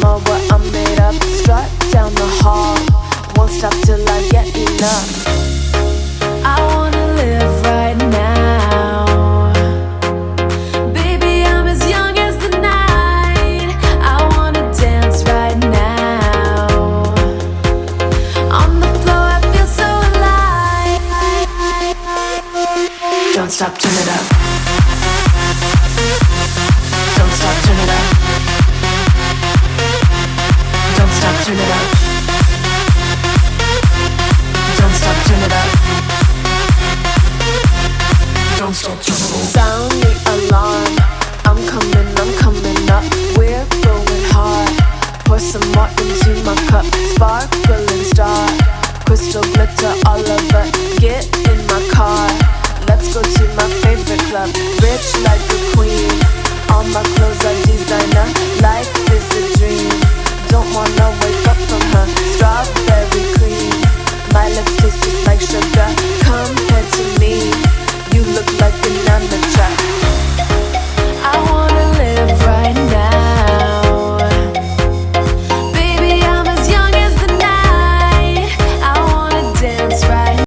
of what I'm made of. Strut down the hall, won't stop till I get enough. I wanna live right now. Baby, I'm as young as the night. I wanna dance right now. On the floor, I feel so alive. Don't stop, turn it up. Don't stop, turn it up. Don't stop, turn it up. Don't stop, turn it up. Don't stop, turn it up. Sound the alarm. I'm coming up. We're going hard. Pour some more into my cup. Sparkling star, crystal glitter all over